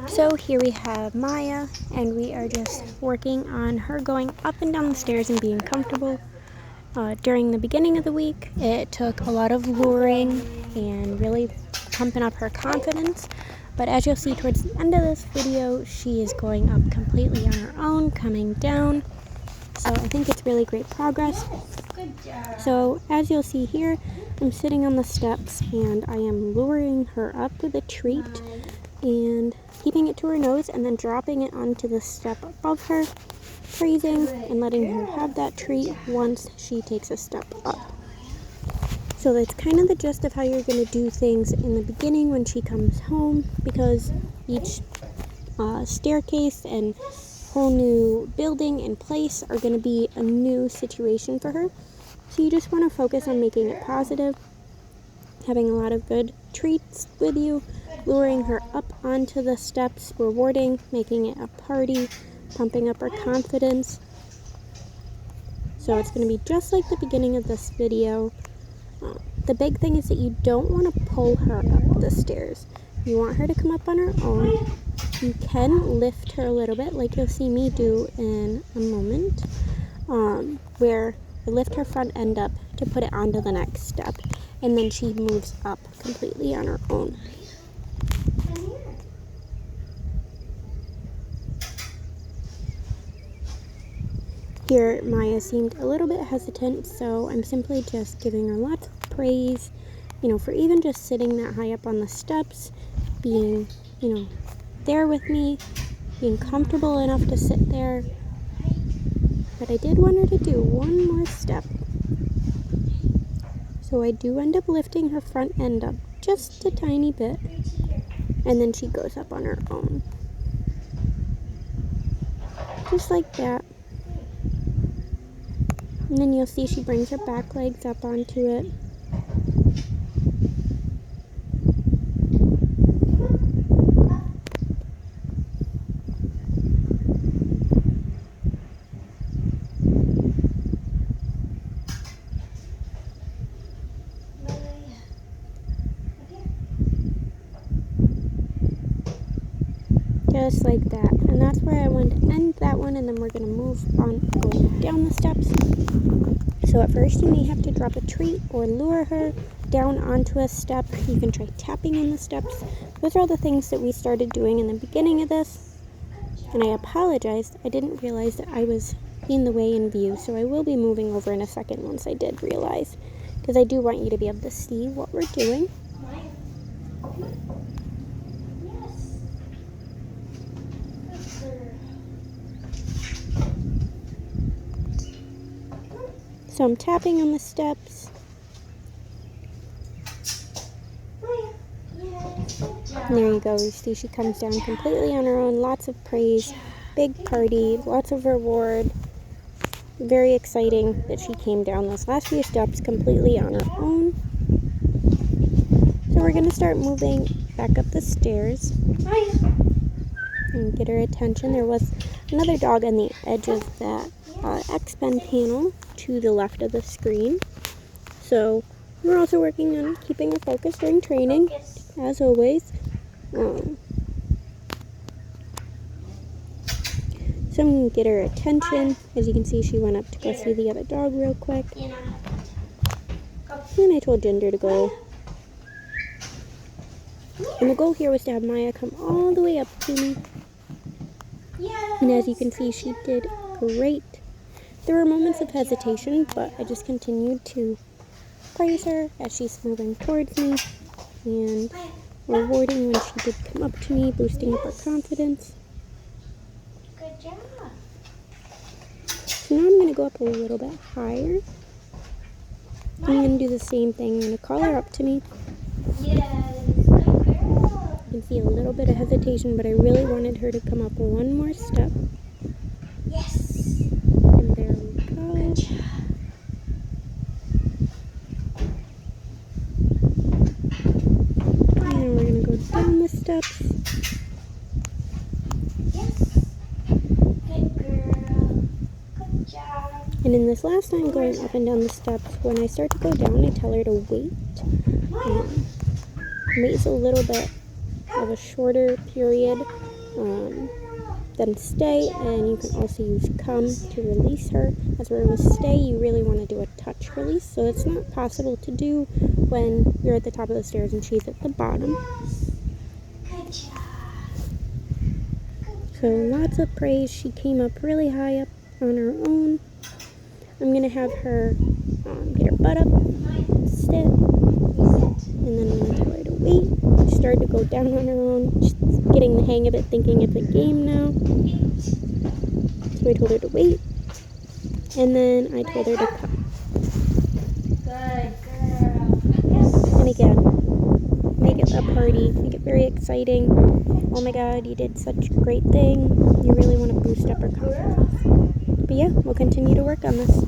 So here we have Maya, and we are just working on her going up and down the stairs and being comfortable. During the beginning of the week, it took a lot of luring and really pumping up her confidence. But as you'll see towards the end of this video, she is going up completely on her own, coming down. So I think it's really great progress. So as you'll see here, I'm sitting on the steps and I am luring her up with a treat and keeping it to her nose and then dropping it onto the step above her, praising and letting her have that treat once she takes a step up. So that's kind of the gist of how you're going to do things in the beginning when she comes home, because each staircase and whole new building and place are going to be a new situation for her. So you just want to focus on making it positive, having a lot of good treats with you, luring her up onto the steps, rewarding, making it a party, pumping up her confidence. So it's going to be just like the beginning of this video. The big thing is that you don't want to pull her up the stairs. You want her to come up on her own. You can lift her a little bit, like you'll see me do in a moment, where I lift her front end up to put it onto the next step, and then she moves up completely on her own. Here, Maya seemed a little bit hesitant, so I'm simply just giving her lots of praise, for even just sitting that high up on the steps, being, there with me, being comfortable enough to sit there. But I did want her to do one more step. So I do end up lifting her front end up just a tiny bit, and then she goes up on her own. Just like that. And then you'll see she brings her back legs up onto it. Just like that. And that's where I want to end that one, and then we're going to move on going down the steps. So at first you may have to drop a treat or lure her down onto a step. You can try tapping in the steps. Those are all the things that we started doing in the beginning of this. And I apologized. I didn't realize that I was in the way in view, so I will be moving over in a second once I did realize, because I do want you to be able to see what we're doing. So I'm tapping on the steps. And there you go. You see she comes down completely on her own. Lots of praise. Big party. Lots of reward. Very exciting that she came down those last few steps completely on her own. So we're going to start moving back up the stairs and get her attention. There was another dog on the edge of that X-Pen panel to the left of the screen. So we're also working on keeping her focused during training, as always. So I'm going to get her attention. As you can see, she went up to go see the other dog real quick. And I told Ginger to go. And the goal here was to have Maya come all the way up to me. And as you can see, she did great. There were moments of hesitation, but I just continued to praise her as she's moving towards me and rewarding when she did come up to me, boosting up her confidence. Good job. So now I'm going to go up a little bit higher. I'm going to do the same thing. I'm going to call her up to me. Yes, good girl. You can see a little bit of hesitation, but I really wanted her to come up one more step. Yes. And there we go. Good job. And then we're going to go down the steps. Yes. Good girl. Good job. And in this last time going up and down the steps, when I start to go down, I tell her to wait. Wait's a little bit of a shorter period then stay, and you can also use come to release her. As we're with stay, you really want to do a touch release, so it's not possible to do when you're at the top of the stairs and she's at the bottom. Good job. So lots of praise. She came up really high up on her own. I'm going to have her get her butt up, sit, and then I'm going to tell her to wait. She started to go down on her own. She's getting the hang of it, thinking it's a game now. So I told her to wait, and then I told her to come. Good girl. Yes. And again, make it a party, make it very exciting. Oh my god, you did such a great thing. You really want to boost up her confidence. But yeah, we'll continue to work on this.